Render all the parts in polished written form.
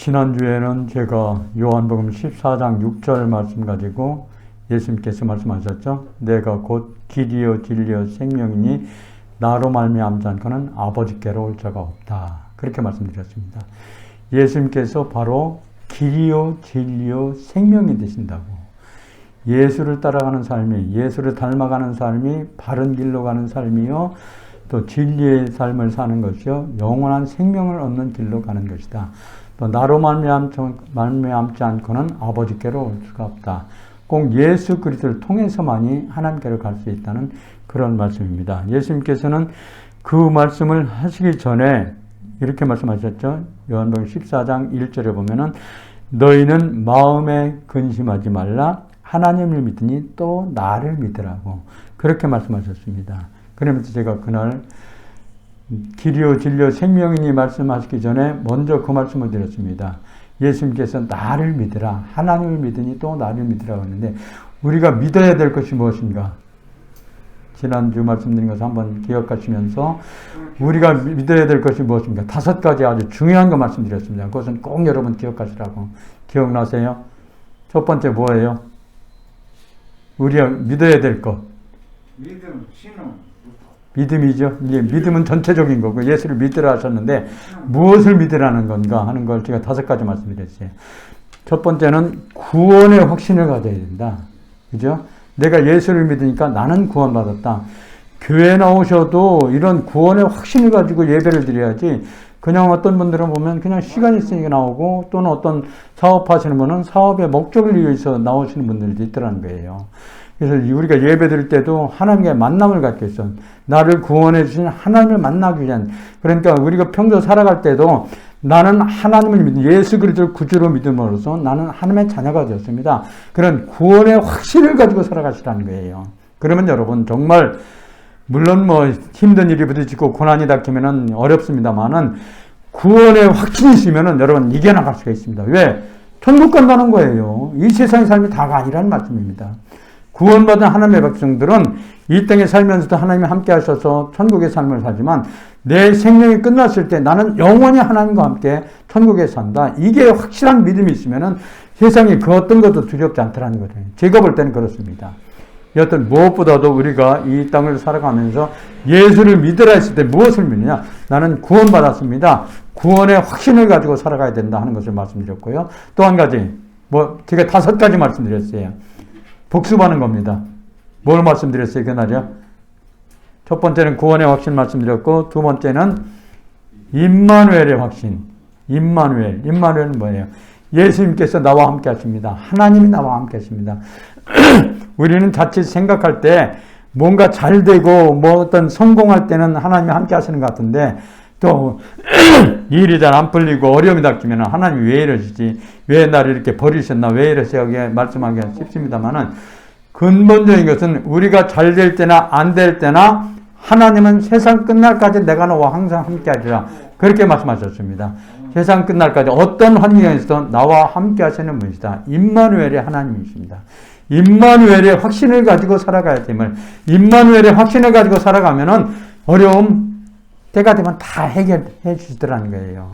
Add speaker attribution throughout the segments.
Speaker 1: 지난주에는 제가 요한복음 14장 6절 말씀 가지고 예수님께서 말씀하셨죠. 내가 곧 길이요 진리요 생명이니 나로 말미암지 않고는 아버지께로 올 자가 없다. 그렇게 말씀드렸습니다. 예수님께서 바로 길이요 진리요 생명이 되신다고. 예수를 따라가는 삶이, 예수를 닮아가는 삶이 바른 길로 가는 삶이요, 또 진리의 삶을 사는 것이요, 영원한 생명을 얻는 길로 가는 것이다. 또 나로 말미암지 않고는 아버지께로 올 수가 없다. 꼭 예수 그리스도를 통해서만이 하나님께로 갈 수 있다는 그런 말씀입니다. 예수님께서는 그 말씀을 하시기 전에 이렇게 말씀하셨죠. 요한복음 14장 1절에 보면은 너희는 마음에 근심하지 말라. 하나님을 믿으니 또 나를 믿으라고 그렇게 말씀하셨습니다. 그러면서 제가 그날 길이요 진리요 생명이니 말씀하시기 전에 먼저 그 말씀을 드렸습니다. 예수님께서 나를 믿으라. 하나님을 믿으니 또 나를 믿으라고 했는데 우리가 믿어야 될 것이 무엇인가? 지난주 말씀드린 것을 한번 기억하시면서 우리가 믿어야 될 것이 무엇인가? 5가지 아주 중요한 거 말씀드렸습니다. 그것은 꼭 여러분 기억하시라고. 기억나세요? 첫 번째 뭐예요? 우리가 믿어야 될 것.
Speaker 2: 믿음, 신앙.
Speaker 1: 믿음이죠. 이제 믿음은 전체적인 거고 예수를 믿으라 하셨는데 무엇을 믿으라는 건가 하는 걸 제가 5가지 말씀드렸어요. 첫 번째는 구원의 확신을 가져야 된다. 그죠? 내가 예수를 믿으니까 나는 구원받았다. 교회 나오셔도 이런 구원의 확신을 가지고 예배를 드려야지 그냥 어떤 분들은 보면 그냥 시간 있으니까 나오고 또는 어떤 사업하시는 분은 사업의 목적을 위해서 나오시는 분들도 있더라는 거예요. 그래서 우리가 예배 드릴 때도 하나님과의 만남을 갖기 위해서 나를 구원해 주신 하나님을 만나기 위한, 그러니까 우리가 평소 살아갈 때도 나는 하나님을 믿는 예수 그리스도를 구주로 믿음으로써 나는 하나님의 자녀가 되었습니다. 그런 구원의 확신을 가지고 살아가시라는 거예요. 그러면 여러분 정말 물론 뭐 힘든 일이 부딪히고 고난이 닥치면은 어렵습니다만은 구원의 확신이 있으면은 여러분 이겨나갈 수가 있습니다. 왜? 천국 간다는 거예요. 이 세상의 삶이 다가 아니라는 말씀입니다. 구원받은 하나님의 백성들은 이 땅에 살면서도 하나님이 함께 하셔서 천국의 삶을 살지만 내 생명이 끝났을 때 나는 영원히 하나님과 함께 천국에 산다. 이게 확실한 믿음이 있으면은 세상에 그 어떤 것도 두렵지 않더라는 거예요. 제가 볼 때는 그렇습니다. 여튼 무엇보다도 우리가 이 땅을 살아가면서 예수를 믿으라 했을 때 무엇을 믿느냐? 나는 구원받았습니다. 구원의 확신을 가지고 살아가야 된다 하는 것을 말씀드렸고요. 또 한 가지, 제가 5가지 말씀드렸어요. 복습하는 겁니다. 뭘 말씀드렸어요, 그날이요? 첫 번째는 구원의 확신 말씀드렸고, 두 번째는 임마누엘의 확신. 임마누엘은 뭐예요? 예수님께서 나와 함께 하십니다. 하나님이 나와 함께 하십니다. 우리는 자칫 생각할 때 뭔가 잘 되고 뭐 어떤 성공할 때는 하나님이 함께 하시는 것 같은데 또 일이 잘 안 풀리고 어려움이 닥치면 하나님이 왜 이러시지? 왜 나를 이렇게 버리셨나? 왜 이러세요? 말씀하기가 쉽습니다만은 근본적인 것은 우리가 잘 될 때나 안 될 때나 하나님은 세상 끝날까지 내가 너와 항상 함께 하리라. 그렇게 말씀하셨습니다. 세상 끝날까지 어떤 환경에서도 나와 함께 하시는 분이시다. 임마누엘의 하나님이십니다. 임마누엘의 확신을 가지고 살아가야 됨을, 임마누엘의 확신을 가지고 살아가면은 어려움 때가 되면 다 해결해 주시더라는 거예요.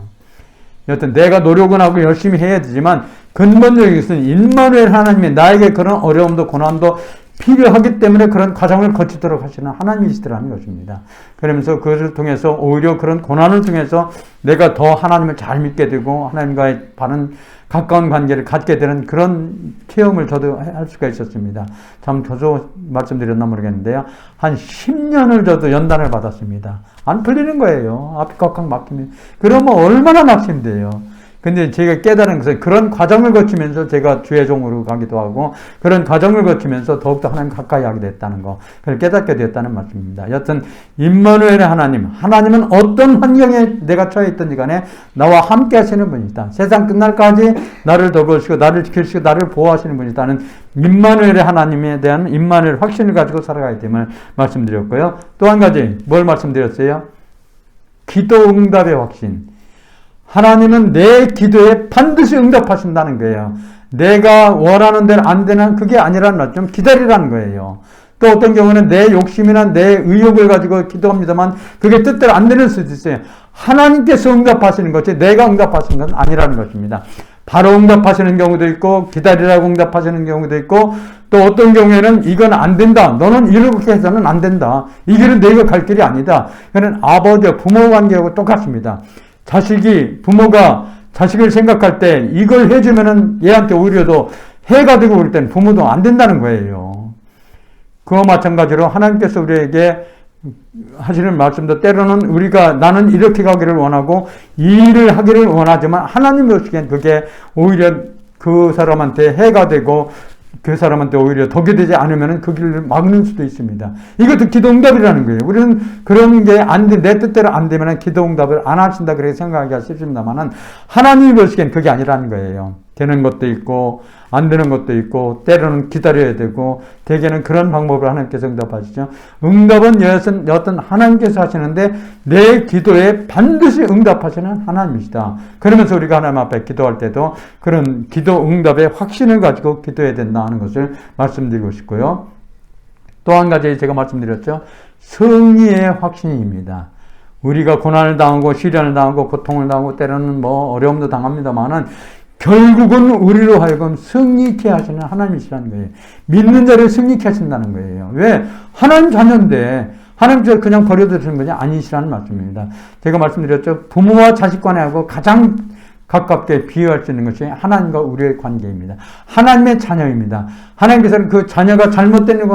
Speaker 1: 여튼 내가 노력은 하고 열심히 해야 되지만 근본적인 것은 임마누엘 하나님이 나에게 그런 어려움도 고난도 필요하기 때문에 그런 과정을 거치도록 하시는 하나님이시더라는 것입니다. 그러면서 그것을 통해서 오히려 그런 고난을 통해서 내가 더 하나님을 잘 믿게 되고 하나님과의 바른 가까운 관계를 갖게 되는 그런 체험을 저도 할 수가 있었습니다. 참 저도 말씀드렸나 모르겠는데요. 한 10년을 저도 연단을 받았습니다. 안 풀리는 거예요. 앞이 꽉꽉 막히면. 그러면 얼마나 낙심돼요. 근데 제가 깨달은 것은 그런 과정을 거치면서 제가 주의 종으로 가기도 하고 그런 과정을 거치면서 더욱더 하나님 가까이 하게 됐다는 거, 그걸 깨닫게 되었다는 말씀입니다. 여튼 임마누엘의 하나님은 어떤 환경에 내가 처해 있든지 간에 나와 함께 하시는 분이다. 세상 끝날까지 나를 돌보시고 나를 지키시고 나를 보호하시는 분이다는 임마누엘의 하나님에 대한 임마누엘 확신을 가지고 살아가야 됨을 말씀드렸고요. 또 한 가지 뭘 말씀드렸어요? 기도 응답의 확신. 하나님은 내 기도에 반드시 응답하신다는 거예요. 내가 원하는 대로 안 되는 그게 아니라는 말, 좀 기다리라는 거예요. 또 어떤 경우는 내 욕심이나 내 의욕을 가지고 기도합니다만 그게 뜻대로 안 되는 수도 있어요. 하나님께서 응답하시는 것이 내가 응답하시는 건 아니라는 것입니다. 바로 응답하시는 경우도 있고 기다리라고 응답하시는 경우도 있고 또 어떤 경우에는 이건 안 된다. 너는 이렇게 해서는 안 된다. 이 길은 너희가 갈 길이 아니다. 이거는 아버지와 부모 관계하고 똑같습니다. 부모가 자식을 생각할 때 이걸 해주면은 얘한테 오히려 더 해가 되고 그럴 땐 부모도 안 된다는 거예요. 그와 마찬가지로 하나님께서 우리에게 하시는 말씀도 때로는 나는 이렇게 가기를 원하고 이 일을 하기를 원하지만 하나님 보시기엔 그게 오히려 그 사람한테 해가 되고 그 사람한테 오히려 덕이 되지 않으면 그 길을 막는 수도 있습니다. 이것도 기도 응답이라는 거예요. 우리는 그런 게 내 뜻대로 안 되면 기도 응답을 안 하신다 그렇게 생각하기가 쉽습니다만은 하나님이 보시기엔 그게 아니라는 거예요. 되는 것도 있고 안 되는 것도 있고 때로는 기다려야 되고 대개는 그런 방법을 하나님께서 응답하시죠. 응답은 여하튼 하나님께서 하시는데 내 기도에 반드시 응답하시는 하나님이시다. 그러면서 우리가 하나님 앞에 기도할 때도 그런 기도 응답의 확신을 가지고 기도해야 된다 하는 것을 말씀드리고 싶고요. 또 한 가지 제가 말씀드렸죠. 승리의 확신입니다. 우리가 고난을 당하고 시련을 당하고 고통을 당하고 때로는 어려움도 당합니다만은 결국은 우리로 하여금 승리케 하시는 하나님이시라는 거예요. 믿는 자를 승리케 하신다는 거예요. 왜? 하나님 자녀인데 하나님께서 그냥 버려두시는 것이 아니시라는 말씀입니다. 제가 말씀드렸죠. 부모와 자식 간에하고 가장 가깝게 비유할 수 있는 것이 하나님과 우리의 관계입니다. 하나님의 자녀입니다. 하나님께서는 그 자녀가 잘못된 거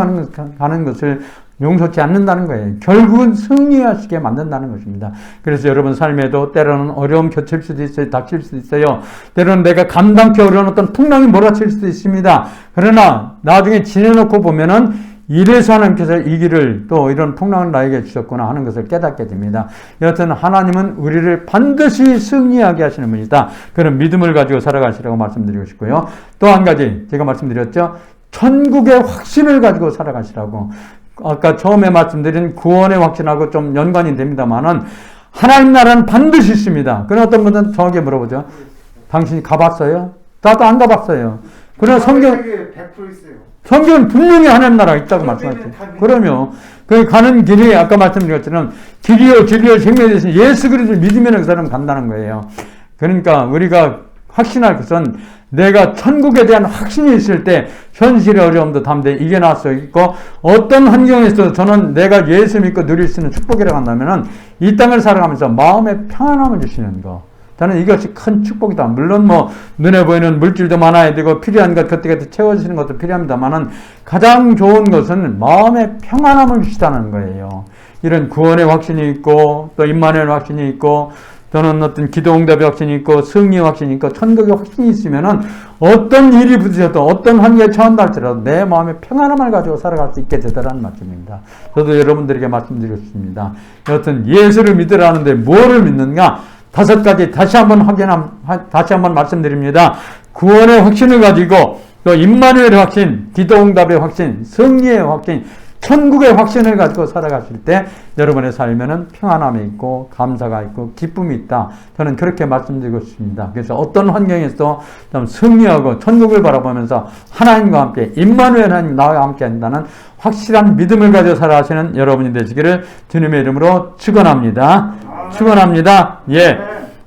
Speaker 1: 하는 것을 용서치 않는다는 거예요. 결국은 승리하시게 만든다는 것입니다. 그래서 여러분 삶에도 때로는 어려움 겹칠 수도 있어요. 닥칠 수도 있어요. 때로는 내가 감당케 어려운 어떤 풍랑이 몰아칠 수도 있습니다. 그러나 나중에 지내놓고 보면은 이래서 하나님께서 이 길을 또 이런 풍랑을 나에게 주셨구나 하는 것을 깨닫게 됩니다. 여하튼 하나님은 우리를 반드시 승리하게 하시는 분이다. 그런 믿음을 가지고 살아가시라고 말씀드리고 싶고요. 또 한 가지 제가 말씀드렸죠. 천국의 확신을 가지고 살아가시라고. 아까 처음에 말씀드린 구원의 확신하고 좀 연관이 됩니다만은 하나님 나라는 반드시 있습니다. 그런 어떤 분은 저에게 물어보죠. 당신이 가봤어요? 나도 안 가봤어요. 그러나 성경은 분명히 하나님 나라가 있다고 말씀하셨죠. 그러면 그 가는 길이 아까 말씀드린 것처럼 길이요 진리요 생명이 되신 예수 그리스도를 믿으면 그 사람은 간다는 거예요. 그러니까 우리가 확신할 것은 내가 천국에 대한 확신이 있을 때 현실의 어려움도 담대히 이겨낼 수 있고 어떤 환경에서도 저는 내가 예수 믿고 누릴 수 있는 축복이라고 한다면 이 땅을 살아가면서 마음의 평안함을 주시는 거. 저는 이것이 큰 축복이다. 물론 눈에 보이는 물질도 많아야 되고 필요한 것 그때그때 채워주시는 것도 필요합니다만은 가장 좋은 것은 마음의 평안함을 주시다는 거예요. 이런 구원의 확신이 있고 또 임마누엘 확신이 있고 또는 어떤 기도 응답의 확신이 있고 승리의 확신이 있고 천국의 확신이 있으면은 어떤 일이 부딪혀도 어떤 환경에 처한다 할지라도 내 마음의 평안함을 가지고 살아갈 수 있게 되더라는 말씀입니다. 저도 여러분들에게 말씀드리고 싶습니다. 여하튼 예수를 믿으라는데 뭐를 믿는가? 5가지 다시 한번 말씀드립니다. 구원의 확신을 가지고 또 임마누엘의 확신, 기도 응답의 확신, 승리의 확신, 천국의 확신을 가지고 살아가실 때 여러분의 삶에는 평안함이 있고 감사가 있고 기쁨이 있다. 저는 그렇게 말씀드리고 싶습니다. 그래서 어떤 환경에서도 좀 승리하고 천국을 바라보면서 하나님과 함께 임마누엘 하나님 나와 함께 한다는 확실한 믿음을 가지고 살아가시는 여러분이 되시기를 주님의 이름으로 축원합니다. 축원합니다. 예.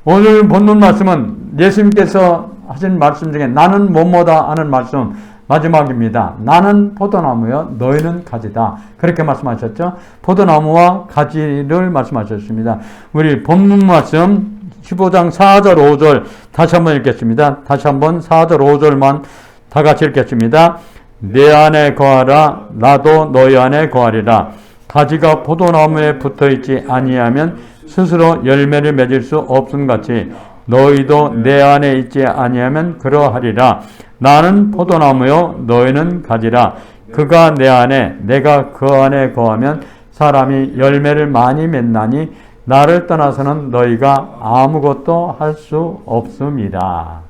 Speaker 1: 오늘 본문 말씀은 예수님께서 하신 말씀 중에 나는 뭐뭐다 하는 말씀 마지막입니다. 나는 포도나무여 너희는 가지다. 그렇게 말씀하셨죠. 포도나무와 가지를 말씀하셨습니다. 우리 본문 말씀 15장 4절 5절 다시 한번 읽겠습니다. 다시 한번 4절 5절만 다 같이 읽겠습니다. 내 안에 거하라 나도 너희 안에 거하리라. 가지가 포도나무에 붙어있지 아니하면 스스로 열매를 맺을 수 없음같이 너희도 내 안에 있지 아니하면 그러하리라. 나는 포도나무요 너희는 가지라. 그가 내 안에 내가 그 안에 거하면 사람이 열매를 많이 맺나니 나를 떠나서는 너희가 아무것도 할 수 없음이라.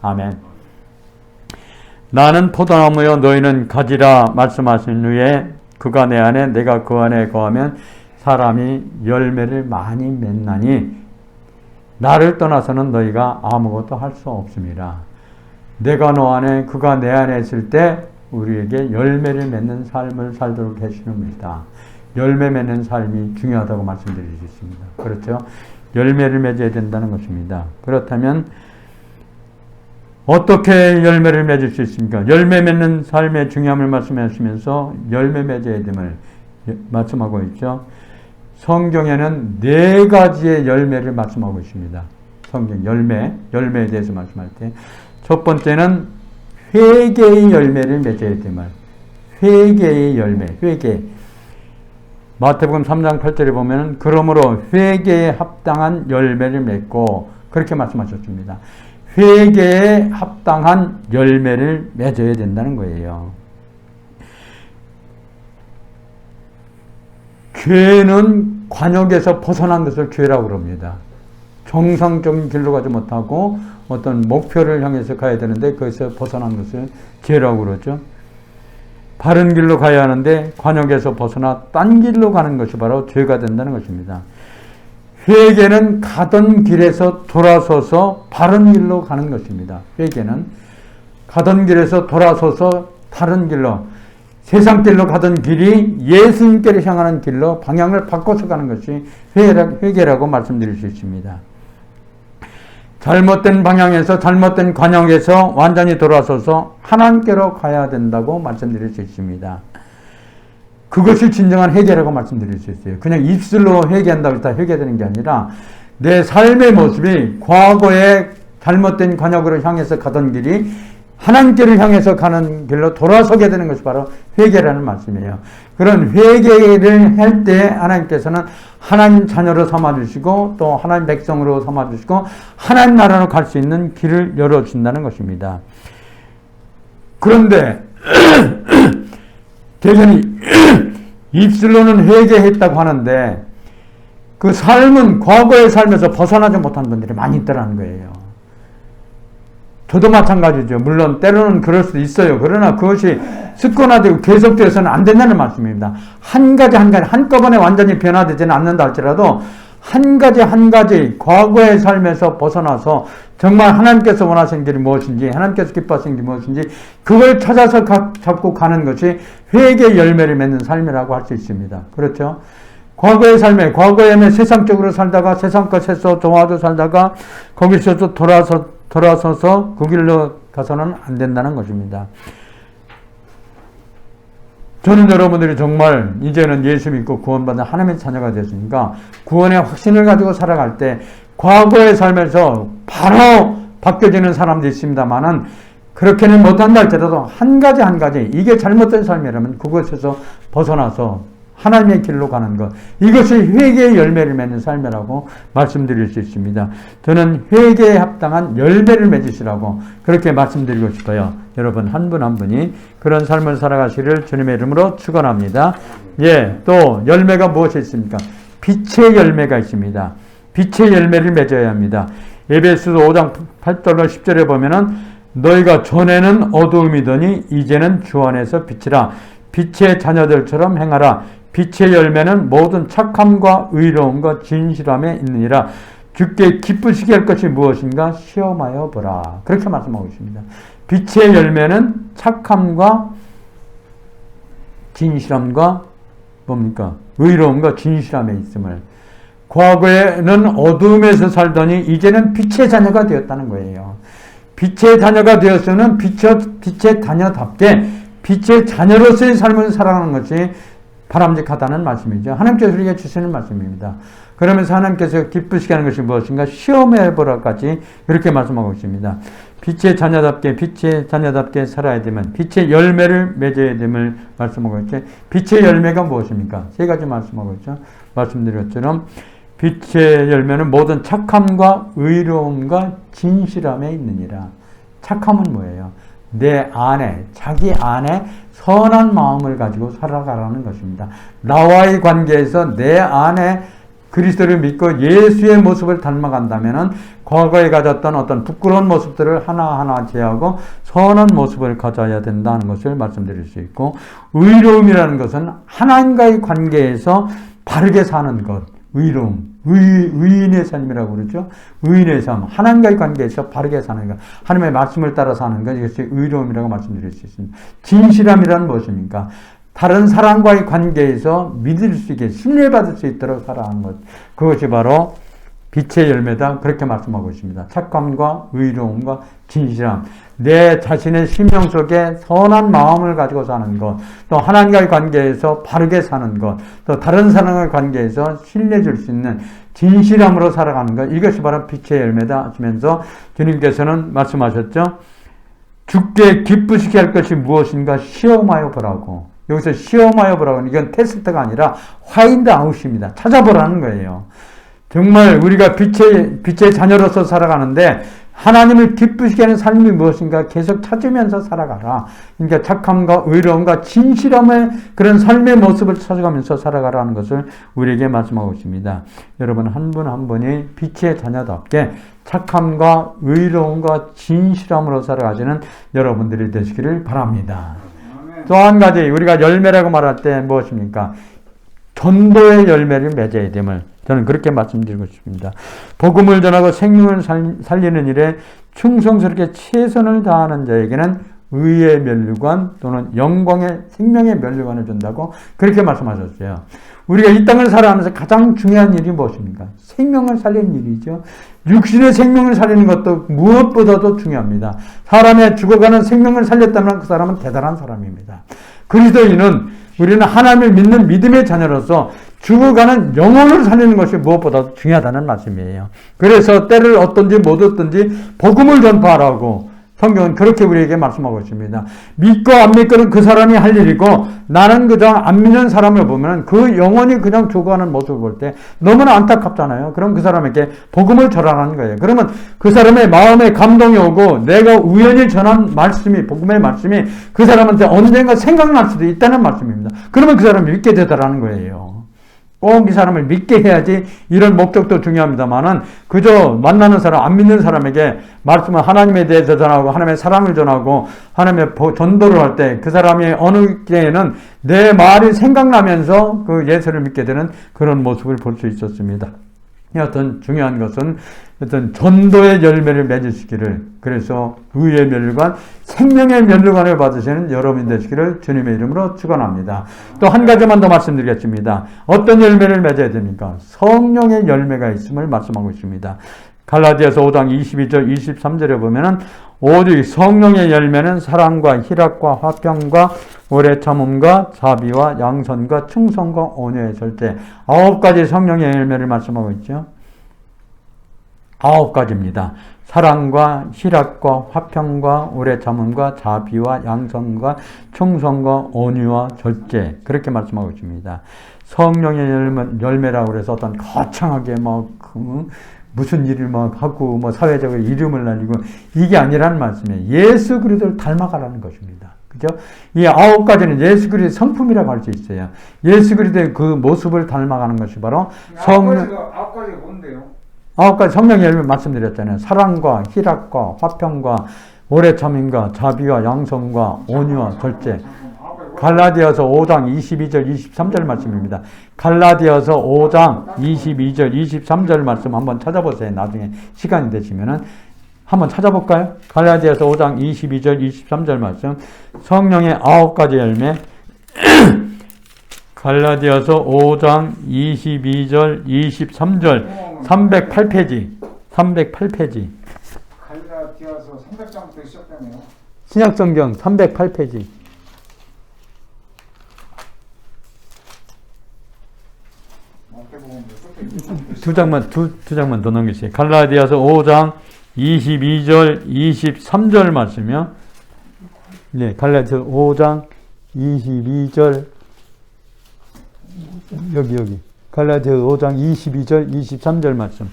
Speaker 1: 아멘. 나는 포도나무요 너희는 가지라 말씀하신 후에 그가 내 안에 내가 그 안에 거하면 사람이 열매를 많이 맺나니 나를 떠나서는 너희가 아무것도 할 수 없습니다. 내가 너 안에 그가 내 안에 있을 때 우리에게 열매를 맺는 삶을 살도록 해주시는 분이다. 열매 맺는 삶이 중요하다고 말씀드리겠습니다. 그렇죠? 열매를 맺어야 된다는 것입니다. 그렇다면 어떻게 열매를 맺을 수 있습니까? 열매 맺는 삶의 중요함을 말씀하시면서 열매 맺어야 됨을 말씀하고 있죠. 성경에는 4가지의 열매를 말씀하고 있습니다. 성경 열매에 대해서 말씀할 때 첫 번째는 회개의 열매를 맺어야 됨을. 회개의 열매, 회개. 마태복음 3장 8절에 보면 그러므로 회개에 합당한 열매를 맺고 그렇게 말씀하셨습니다. 회개에 합당한 열매를 맺어야 된다는 거예요. 죄는 관역에서 벗어난 것을 죄라고 그럽니다. 정상적인 길로 가지 못하고 어떤 목표를 향해서 가야 되는데 거기서 벗어난 것을 죄라고 그러죠. 바른 길로 가야 하는데 관역에서 벗어나 딴 길로 가는 것이 바로 죄가 된다는 것입니다. 회개는 가던 길에서 돌아서서 바른 길로 가는 것입니다. 회개는 가던 길에서 돌아서서 다른 길로, 세상 길로 가던 길이 예수님께로 향하는 길로 방향을 바꿔서 가는 것이 회개라고 말씀드릴 수 있습니다. 잘못된 방향에서 잘못된 관역에서 완전히 돌아서서 하나님께로 가야 된다고 말씀드릴 수 있습니다. 그것이 진정한 회개라고 말씀드릴 수 있어요. 그냥 입술로 회개한다고 다 회개되는 게 아니라 내 삶의 모습이 과거에 잘못된 관역으로 향해서 가던 길이 하나님께를 향해서 가는 길로 돌아서게 되는 것이 바로 회개라는 말씀이에요. 그런 회개를 할 때 하나님께서는 하나님 자녀로 삼아주시고 또 하나님 백성으로 삼아주시고 하나님 나라로 갈 수 있는 길을 열어준다는 것입니다. 그런데 대전이 입술로는 회개했다고 하는데 그 삶은 과거의 삶에서 벗어나지 못한 분들이 많이 있더라는 거예요. 저도 마찬가지죠. 물론 때로는 그럴 수도 있어요. 그러나 그것이 습관화되고 계속되어서는 안 된다는 말씀입니다. 한 가지 한꺼번에 완전히 변화되지는 않는다 할지라도 한 가지 과거의 삶에서 벗어나서 정말 하나님께서 원하시는 길이 무엇인지 하나님께서 기뻐하시는 게 무엇인지 그걸 찾아서 잡고 가는 것이 회개의 열매를 맺는 삶이라고 할 수 있습니다. 그렇죠? 과거의 과거에는 세상적으로 살다가 세상 것에서 좋아져 살다가 거기서 돌아서서 그 길로 가서는 안 된다는 것입니다. 저는 여러분들이 정말 이제는 예수 믿고 구원받은 하나님의 자녀가 되었으니까 구원의 확신을 가지고 살아갈 때 과거의 삶에서 바로 바뀌어지는 사람도 있습니다만은 그렇게는 못한다 할지라도 한 가지 이게 잘못된 삶이라면 그것에서 벗어나서 하나님의 길로 가는 것, 이것이 회개의 열매를 맺는 삶이라고 말씀드릴 수 있습니다. 저는 회개에 합당한 열매를 맺으시라고 그렇게 말씀드리고 싶어요. 여러분 한 분 한 분이 그런 삶을 살아가시를 주님의 이름으로 축원합니다. 예, 또 열매가 무엇이 있습니까? 빛의 열매가 있습니다. 빛의 열매를 맺어야 합니다. 에베소서 5장 8절과 10절에 보면은 너희가 전에는 어두움이더니 이제는 주 안에서 빛이라. 빛의 자녀들처럼 행하라. 빛의 열매는 모든 착함과 의로움과 진실함에 있느니라. 주께 기쁘시게 할 것이 무엇인가 시험하여 보라. 그렇게 말씀하고 있습니다. 빛의 열매는 착함과 진실함과 뭡니까? 의로움과 진실함에 있음을. 과거에는 어둠에서 살더니 이제는 빛의 자녀가 되었다는 거예요. 빛의 자녀가 되었으면 빛의 자녀답게 빛의 자녀로서의 삶을 살아가는 것이 바람직하다는 말씀이죠. 하나님께서 우리에게 주시는 말씀입니다. 그러면서 하나님께서 기쁘시게 하는 것이 무엇인가 시험해보라까지 그렇게 말씀하고 있습니다. 빛의 자녀답게 살아야 되면 빛의 열매를 맺어야 됨을 말씀하고 있죠. 빛의 열매가 무엇입니까? 3가지 말씀하고 있죠. 말씀드린 것처럼 빛의 열매는 모든 착함과 의로움과 진실함에 있느니라. 착함은 뭐예요? 내 안에, 자기 안에 선한 마음을 가지고 살아가라는 것입니다. 나와의 관계에서 내 안에 그리스도를 믿고 예수의 모습을 닮아간다면은 과거에 가졌던 어떤 부끄러운 모습들을 하나하나 제하고 선한 모습을 가져야 된다는 것을 말씀드릴 수 있고, 의로움이라는 것은 하나님과의 관계에서 바르게 사는 것, 의로움, 의인의 삶이라고 그러죠. 의인의 삶, 하나님과의 관계에서 바르게 사는 것, 하나님의 말씀을 따라 사는 것, 이것이 의로움이라고 말씀드릴 수 있습니다. 진실함이란 무엇입니까? 다른 사람과의 관계에서 믿을 수 있게 신뢰받을 수 있도록 살아가는 것, 그것이 바로 빛의 열매다. 그렇게 말씀하고 있습니다. 착함과 의로움과 진실함. 내 자신의 심령 속에 선한 마음을 가지고 사는 것, 또 하나님과의 관계에서 바르게 사는 것, 또 다른 사람과의 관계에서 신뢰 줄 수 있는 진실함으로 살아가는 것, 이것이 바로 빛의 열매다 하시면서 주님께서는 말씀하셨죠. 주께 기쁘시게 할 것이 무엇인가 시험하여 보라고. 여기서 시험하여 보라고. 이건 테스트가 아니라 화인드 아웃입니다. 찾아보라는 거예요. 정말 우리가 빛의 자녀로서 살아가는데 하나님을 기쁘시게 하는 삶이 무엇인가 계속 찾으면서 살아가라. 그러니까 착함과 의로움과 진실함의 그런 삶의 모습을 찾아가면서 살아가라는 것을 우리에게 말씀하고 있습니다. 여러분 한 분 한 분이 빛의 자녀답게 착함과 의로움과 진실함으로 살아가시는 여러분들이 되시기를 바랍니다. 또 한 가지 우리가 열매라고 말할 때 무엇입니까? 전도의 열매를 맺어야 됨을 저는 그렇게 말씀드리고 싶습니다. 복음을 전하고 생명을 살리는 일에 충성스럽게 최선을 다하는 자에게는 의의 면류관 또는 영광의 생명의 면류관을 준다고 그렇게 말씀하셨어요. 우리가 이 땅을 살아가면서 가장 중요한 일이 무엇입니까? 생명을 살리는 일이죠. 육신의 생명을 살리는 것도 무엇보다도 중요합니다. 사람의 죽어가는 생명을 살렸다면 그 사람은 대단한 사람입니다. 그리스도인은 우리는 하나님을 믿는 믿음의 자녀로서 죽어가는 영혼을 살리는 것이 무엇보다도 중요하다는 말씀이에요. 그래서 때를 얻든지 못 얻든지 복음을 전파하라고 성경은 그렇게 우리에게 말씀하고 있습니다. 믿고 안 믿고는 그 사람이 할 일이고 나는 그저 안 믿는 사람을 보면 그 영혼이 그냥 죽어가는 모습을 볼 때 너무나 안타깝잖아요. 그럼 그 사람에게 복음을 전하라는 거예요. 그러면 그 사람의 마음에 감동이 오고 내가 우연히 전한 말씀이 복음의 말씀이 그 사람한테 언젠가 생각날 수도 있다는 말씀입니다. 그러면 그 사람이 믿게 되더라는 거예요. 꼭 이 사람을 믿게 해야지 이런 목적도 중요합니다만은 그저 만나는 사람, 안 믿는 사람에게 말씀을 하나님에 대해서 전하고 하나님의 사랑을 전하고 하나님의 전도를 할 때 그 사람이 어느 때에는 내 말이 생각나면서 그 예수를 믿게 되는 그런 모습을 볼 수 있었습니다. 여하튼 중요한 것은 어떤 전도의 열매를 맺으시기를, 그래서 의의 면류관, 생명의 면류관을 받으시는 여러분 되시기를 주님의 이름으로 축원합니다. 또 한 가지만 더 말씀드리겠습니다. 어떤 열매를 맺어야 됩니까? 성령의 열매가 있음을 말씀하고 있습니다. 갈라디아서 5장 22절 23절에 보면은 오직 성령의 열매는 사랑과 희락과 화평과 오래 참음과 자비와 양선과 충성과 온유의 절제, 9가지 성령의 열매를 말씀하고 있죠. 9가지입니다. 사랑과 희락과 화평과 오래 참음과 자비와 양선과 충성과 온유와 절제, 그렇게 말씀하고 있습니다. 성령의 열매라고 해서 어떤 거창하게 무슨 일을 하고 사회적으로 이름을 날리고 이게 아니라는 말씀이에요. 예수 그리스도를 닮아가라는 것입니다. 그죠? 이 9가지는 예수 그리스도의 성품이라고 할 수 있어요. 예수 그리스도의 그 모습을 닮아가는 것이 바로 성령.
Speaker 2: 9가지가 뭔데요?
Speaker 1: 9가지 성령의 열매 말씀드렸잖아요. 사랑과 희락과 화평과 오래 참음과 자비와 양성과 온유와 절제. 갈라디아서 5장 22절 23절 말씀입니다. 갈라디아서 5장 22절 23절 말씀 한번 찾아보세요. 나중에 시간이 되시면은 한번 찾아볼까요? 갈라디아서 5장 22절 23절 말씀, 성령의 9가지 열매. 갈라디아서 5장 22절 23절 308페이지 308페이지
Speaker 2: 갈라디아서 300장부터 시작되네요.
Speaker 1: 신약성경 308페이지 두 장만 더 넘기세요. 갈라디아서 5장 22절 23절 말씀이요. 네, 갈라디아서 5장 22절 여기 갈라디아서 5장 22절 23절 말씀,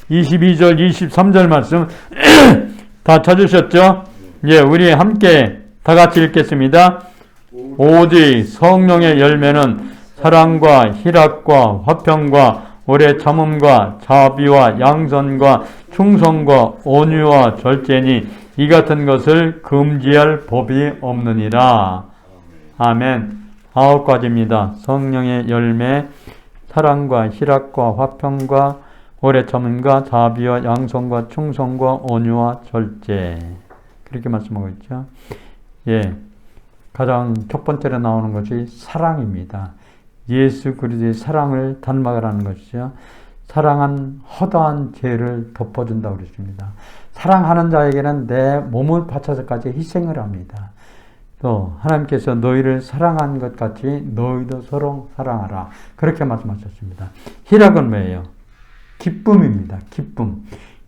Speaker 1: 22절 23절 말씀 다 찾으셨죠? 예, 우리 함께 다 같이 읽겠습니다. 오직 성령의 열매는 사랑과 희락과 화평과 오래 참음과 자비와 양선과 충성과 온유와 절제니 이 같은 것을 금지할 법이 없느니라. 아멘. 9가지입니다. 성령의 열매, 사랑과 희락과 화평과 오래 참음과 자비와 양선과 충성과 온유와 절제. 그렇게 말씀하고 있죠. 예, 가장 첫 번째로 나오는 것이 사랑입니다. 예수 그리스도의 사랑을 닮아가라는 것이죠. 사랑한 허다한 죄를 덮어준다고 그랬습니다. 사랑하는 자에게는 내 몸을 바쳐서까지 희생을 합니다. 또 하나님께서 너희를 사랑한 것 같이 너희도 서로 사랑하라. 그렇게 말씀하셨습니다. 희락은 뭐예요? 기쁨입니다. 기쁨.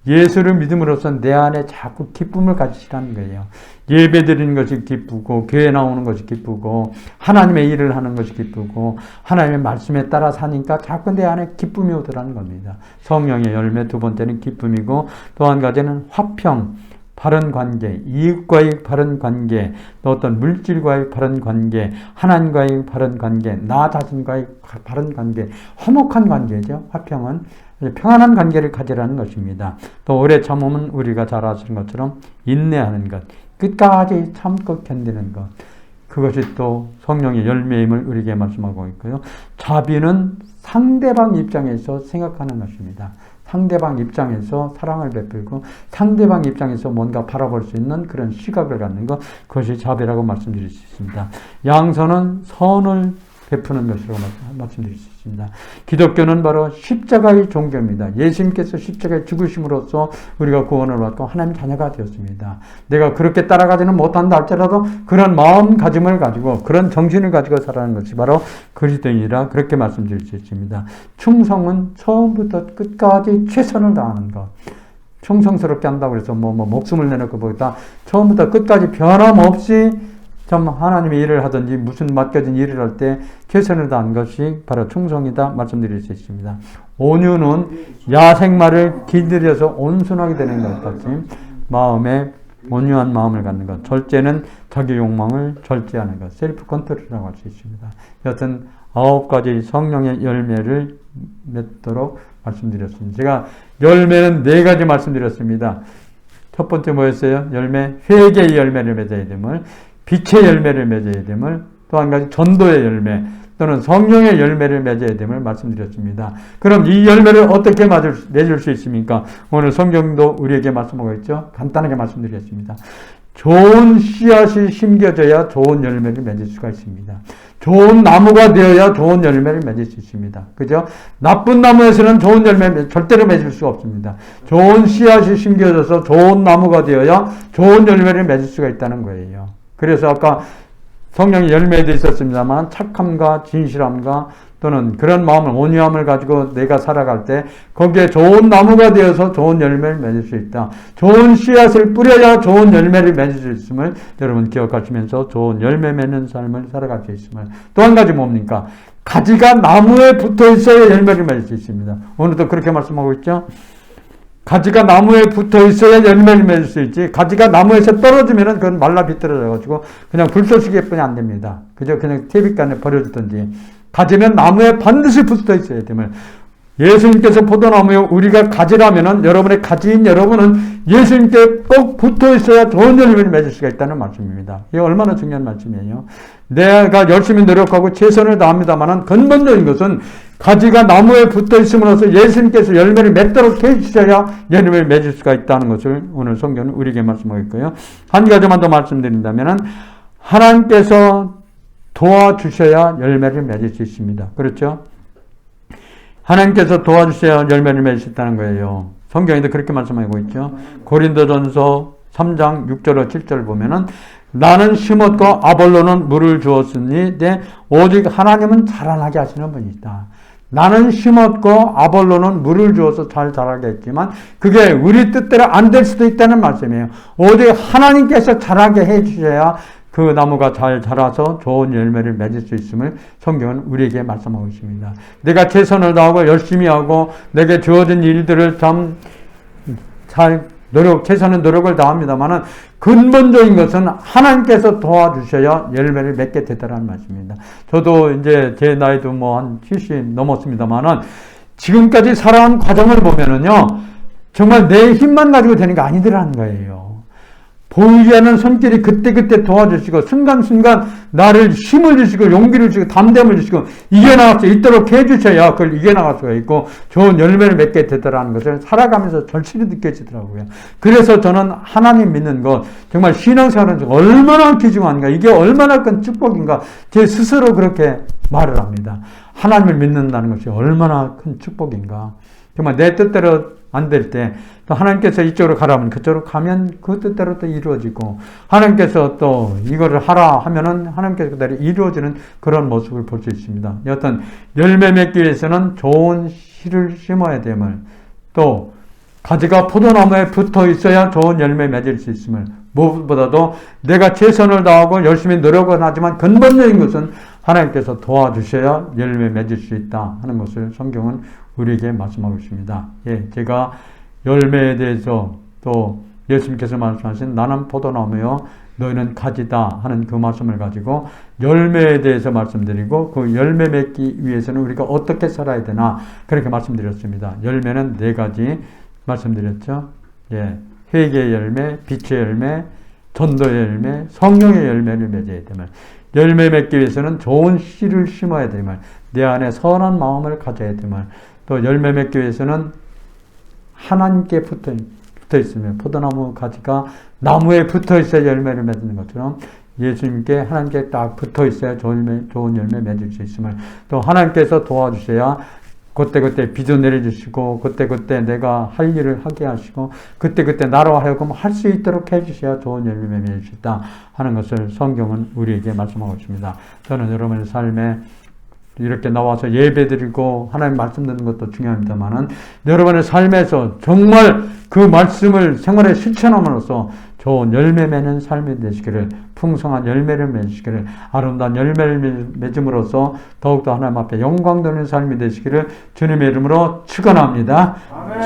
Speaker 1: 예수를 믿음으로써 내 안에 자꾸 기쁨을 가지시라는 거예요. 예배 드리는 것이 기쁘고 교회 나오는 것이 기쁘고 하나님의 일을 하는 것이 기쁘고 하나님의 말씀에 따라 사니까 자꾸 내 안에 기쁨이 오더라는 겁니다. 성령의 열매 두 번째는 기쁨이고 또 한 가지는 화평, 바른 관계, 이웃과의 바른 관계, 또 어떤 물질과의 바른 관계, 하나님과의 바른 관계, 나 자신과의 바른 관계, 화목한 관계죠. 화평은 평안한 관계를 가지라는 것입니다. 또 오래 참으면 우리가 잘 아시는 것처럼 인내하는 것, 끝까지 참고 견디는 것, 그것이 또 성령의 열매임을 우리에게 말씀하고 있고요. 자비는 상대방 입장에서 생각하는 것입니다. 상대방 입장에서 사랑을 베풀고 상대방 입장에서 뭔가 바라볼 수 있는 그런 시각을 갖는 것, 그것이 자비라고 말씀드릴 수 있습니다. 양선은 선을 베푸는 것으로 말씀드릴 수 있습니다. 기독교는 바로 십자가의 종교입니다. 예수님께서 십자가에 죽으심으로써 우리가 구원을 받고 하나님 자녀가 되었습니다. 내가 그렇게 따라가지는 못한다 할지라도 그런 마음가짐을 가지고 그런 정신을 가지고 살아가는 것이 바로 그리스도인이라 그렇게 말씀드릴 수 있습니다. 충성은 처음부터 끝까지 최선을 다하는 것. 충성스럽게 한다고 해서 목숨을 내놓고 보겠다. 처음부터 끝까지 변함없이 좀 하나님의 일을 하든지 무슨 맡겨진 일을 할 때 최선을 다한 것이 바로 충성이다 말씀드릴 수 있습니다. 온유는 야생마를 길들여서 온순하게 되는 것 같이 마음에 온유한 마음을 갖는 것. 절제는 자기 욕망을 절제하는 것. 셀프 컨트롤이라고 할 수 있습니다. 여튼 9가지 성령의 열매를 맺도록 말씀드렸습니다. 제가 열매는 4가지 말씀드렸습니다. 첫 번째 뭐였어요? 열매, 회개의 열매를 맺어야 됨을, 빛의 열매를 맺어야 됨을, 또 한 가지 전도의 열매 또는 성령의 열매를 맺어야 됨을 말씀드렸습니다. 그럼 이 열매를 어떻게 맺을 수 있습니까? 오늘 성경도 우리에게 말씀하고 있죠. 간단하게 말씀드렸습니다. 좋은 씨앗이 심겨져야 좋은 열매를 맺을 수가 있습니다. 좋은 나무가 되어야 좋은 열매를 맺을 수 있습니다. 그죠? 나쁜 나무에서는 좋은 열매 절대로 맺을 수가 없습니다. 좋은 씨앗이 심겨져서 좋은 나무가 되어야 좋은 열매를 맺을 수가 있다는 거예요. 그래서 아까 성령의 열매도 있었습니다만 착함과 진실함과 또는 그런 마음을 온유함을 가지고 내가 살아갈 때 거기에 좋은 나무가 되어서 좋은 열매를 맺을 수 있다. 좋은 씨앗을 뿌려야 좋은 열매를 맺을 수 있음을 여러분 기억하시면서 좋은 열매 맺는 삶을 살아갈 수 있음을. 또 한 가지 뭡니까? 가지가 나무에 붙어 있어야 열매를 맺을 수 있습니다. 오늘도 그렇게 말씀하고 있죠. 가지가 나무에 붙어 있어야 열매를 맺을 수 있지. 가지가 나무에서 떨어지면은 그건 말라 비틀어져가지고 그냥 불쏘시개뿐이 안 됩니다. 그죠? 그냥 퇴비간에 버려주든지. 가지는 나무에 반드시 붙어 있어야 됨을. 예수님께서 포도나무에 우리가 가지라면은 여러분의 가지인 여러분은 예수님께 꼭 붙어 있어야 좋은 열매를 맺을 수가 있다는 말씀입니다. 이게 얼마나 중요한 말씀이에요. 내가 열심히 노력하고 최선을 다합니다만은 근본적인 것은 가지가 나무에 붙어 있음으로써 예수님께서 열매를 맺도록 해주셔야 열매를 맺을 수가 있다는 것을 오늘 성경은 우리에게 말씀하고 있고요. 한 가지만 더 말씀드린다면은 하나님께서 도와주셔야 열매를 맺을 수 있습니다. 그렇죠? 하나님께서 도와주셔야 열매를 맺을 수 있다는 거예요. 성경에도 그렇게 말씀하고 있죠. 고린도전서 3장 6절과 7절 보면은 나는 심었고 아볼로는 물을 주었으니 오직 하나님은 자라나게 하시는 분이다. 나는 심었고 아볼로는 물을 주어서 잘 자라게 했지만 그게 우리 뜻대로 안 될 수도 있다는 말씀이에요. 오직 하나님께서 자라게 해주셔야 그 나무가 잘 자라서 좋은 열매를 맺을 수 있음을 성경은 우리에게 말씀하고 있습니다. 내가 최선을 다하고 열심히 하고 내게 주어진 일들을 참 잘 최선의 노력을 다합니다만은 근본적인 것은 하나님께서 도와주셔야 열매를 맺게 되더라는 말씀입니다. 저도 이제 제 나이도 한 70 넘었습니다만은 지금까지 살아온 과정을 보면은요, 정말 내 힘만 가지고 되는 게 아니더라는 거예요. 보이지 않는 손길이 그때그때 도와주시고 순간순간 나를 힘을 주시고 용기를 주시고 담대함을 주시고 이겨나갈 수 있도록 해주셔야 그걸 이겨나갈 수가 있고 좋은 열매를 맺게 되더라는 것을 살아가면서 절실히 느껴지더라고요. 그래서 저는 하나님 믿는 것, 정말 신앙생활은 얼마나 귀중한가, 이게 얼마나 큰 축복인가 제 스스로 그렇게 말을 합니다. 하나님을 믿는다는 것이 얼마나 큰 축복인가. 정말 내 뜻대로 안 될 때 또 하나님께서 이쪽으로 가라면 그쪽으로 가면 그 뜻대로 또 이루어지고 하나님께서 또 이거를 하라 하면은 하나님께서 그대로 이루어지는 그런 모습을 볼 수 있습니다. 어떤 열매 맺기 위해서는 좋은 씨를 심어야 됨을 또 가지가 포도나무에 붙어 있어야 좋은 열매 맺을 수 있음을 무엇보다도 내가 최선을 다하고 열심히 노력은 하지만 근본적인 것은 하나님께서 도와주셔야 열매 맺을 수 있다 하는 것을 성경은 우리에게 말씀하고 있습니다. 예, 제가 열매에 대해서 또 예수님께서 말씀하신 나는 포도나무요 너희는 가지다 하는 그 말씀을 가지고 열매에 대해서 말씀드리고 그 열매 맺기 위해서는 우리가 어떻게 살아야 되나 그렇게 말씀드렸습니다. 열매는 4가지 말씀드렸죠. 예, 회개의 열매, 빛의 열매, 전도의 열매, 성령의 열매를 맺어야 됨을 열매 맺기 위해서는 좋은 씨를 심어야 됨을 내 안에 선한 마음을 가져야 됨을 또 열매 맺기 위해서는 하나님께 붙어 있으며 포도나무 가지가 나무에 붙어 있어야 열매를 맺는 것처럼 예수님께 하나님께 딱 붙어 있어야 좋은 열매 맺을 수 있음을 또 하나님께서 도와주셔야 그때그때 비도 내려주시고 그때그때 내가 할 일을 하게 하시고 그때그때 나로 하여금 할 수 있도록 해주셔야 좋은 열매 맺을 수 있다 하는 것을 성경은 우리에게 말씀하고 있습니다. 저는 여러분의 삶에 이렇게 나와서 예배드리고 하나님 말씀 듣는 것도 중요합니다만은 여러분의 삶에서 정말 그 말씀을 생활에 실천함으로써 좋은 열매 맺는 삶이 되시기를 풍성한 열매를 맺으시기를 아름다운 열매를 맺음으로써 더욱더 하나님 앞에 영광 돌리는 삶이 되시기를 주님의 이름으로 축원합니다.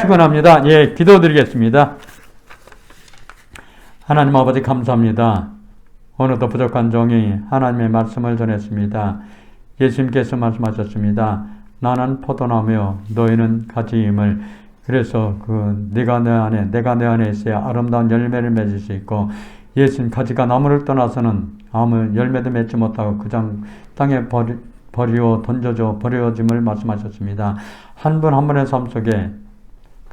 Speaker 1: 축원합니다. 예, 기도드리겠습니다. 하나님 아버지 감사합니다. 오늘도 부족한 종이 하나님의 말씀을 전했습니다. 예수님께서 말씀하셨습니다. 나는 포도나무요 너희는 가지임을 그래서 내가 내 안에 있어야 아름다운 열매를 맺을 수 있고 예수님 가지가 나무를 떠나서는 아무 열매도 맺지 못하고 그냥 땅에 버려짐을 말씀하셨습니다. 한 분 한 분의 삶 속에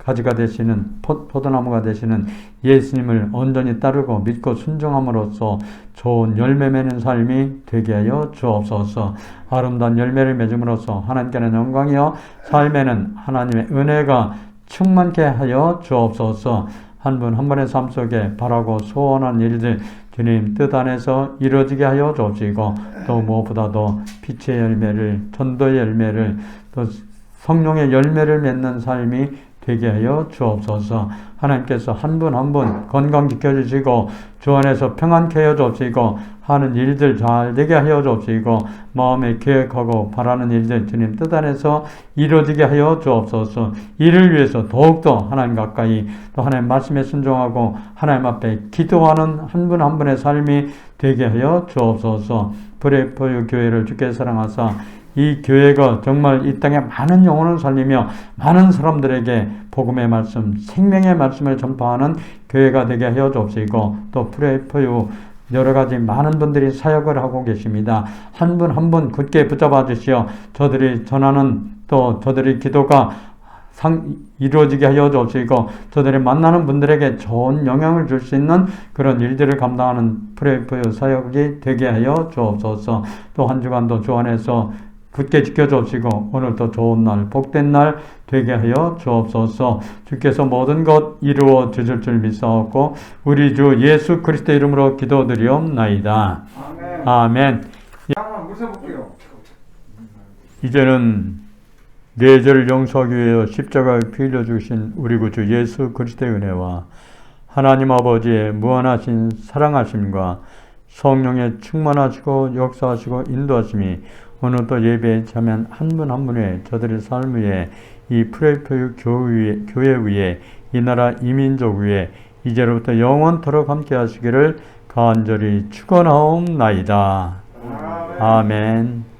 Speaker 1: 가지가 되시는 포도나무가 되시는 예수님을 온전히 따르고 믿고 순종함으로써 좋은 열매 맺는 삶이 되게 하여 주옵소서. 아름다운 열매를 맺음으로써 하나님께는 영광이요 삶에는 하나님의 은혜가 충만케 하여 주옵소서. 한 분 한 분의 삶 속에 바라고 소원한 일들 주님 뜻 안에서 이루어지게 하여 주옵시고 또 무엇보다도 빛의 열매를 전도의 열매를 또 성령의 열매를 맺는 삶이 되게 하여 주옵소서. 하나님께서 한 분 한 분 건강 지켜주시고 주 안에서 평안케 하여 주옵시고 하는 일들 잘 되게 하여 주옵시고 마음에 계획하고 바라는 일들 주님 뜻 안에서 이루어지게 하여 주옵소서. 이를 위해서 더욱더 하나님 가까이 또 하나님 말씀에 순종하고 하나님 앞에 기도하는 한 분 한 분의 삶이 되게 하여 주옵소서. 브레이포유 교회를 주께 사랑하사 이 교회가 정말 이 땅에 많은 영혼을 살리며 많은 사람들에게 복음의 말씀, 생명의 말씀을 전파하는 교회가 되게 하여 주옵시고 또 프레이포유 여러 가지 많은 분들이 사역을 하고 계십니다. 한 분 한 분 굳게 붙잡아 주시어 저들이 전하는 또 저들의 기도가 이루어지게 하여 주옵시고 저들이 만나는 분들에게 좋은 영향을 줄 수 있는 그런 일들을 감당하는 프레이포유 사역이 되게 하여 주옵소서. 또 한 주간도 주 안에서 굳게 지켜주옵시고 오늘도 좋은 날 복된 날 되게 하여 주옵소서. 주께서 모든 것 이루어 주실 줄 믿사옵고 우리 주 예수 그리스도 이름으로 기도드리옵나이다.
Speaker 2: 아멘.
Speaker 1: 아멘.
Speaker 2: 한번 모셔볼게요.
Speaker 1: 이제는 내 죄를 용서하기 위해 십자가에 피 흘려 주신 우리 구주 예수 그리스도의 은혜와 하나님 아버지의 무한하신 사랑하심과 성령의 충만하시고 역사하시고 인도하심이 오늘도 예배에 참여한 한 분 한 분의 저들의 삶 위에 이 프레이포유 교회 위에 이 나라 이민족 위에 이제로부터 영원토록 함께 하시기를 간절히 축원하옵나이다. 아멘.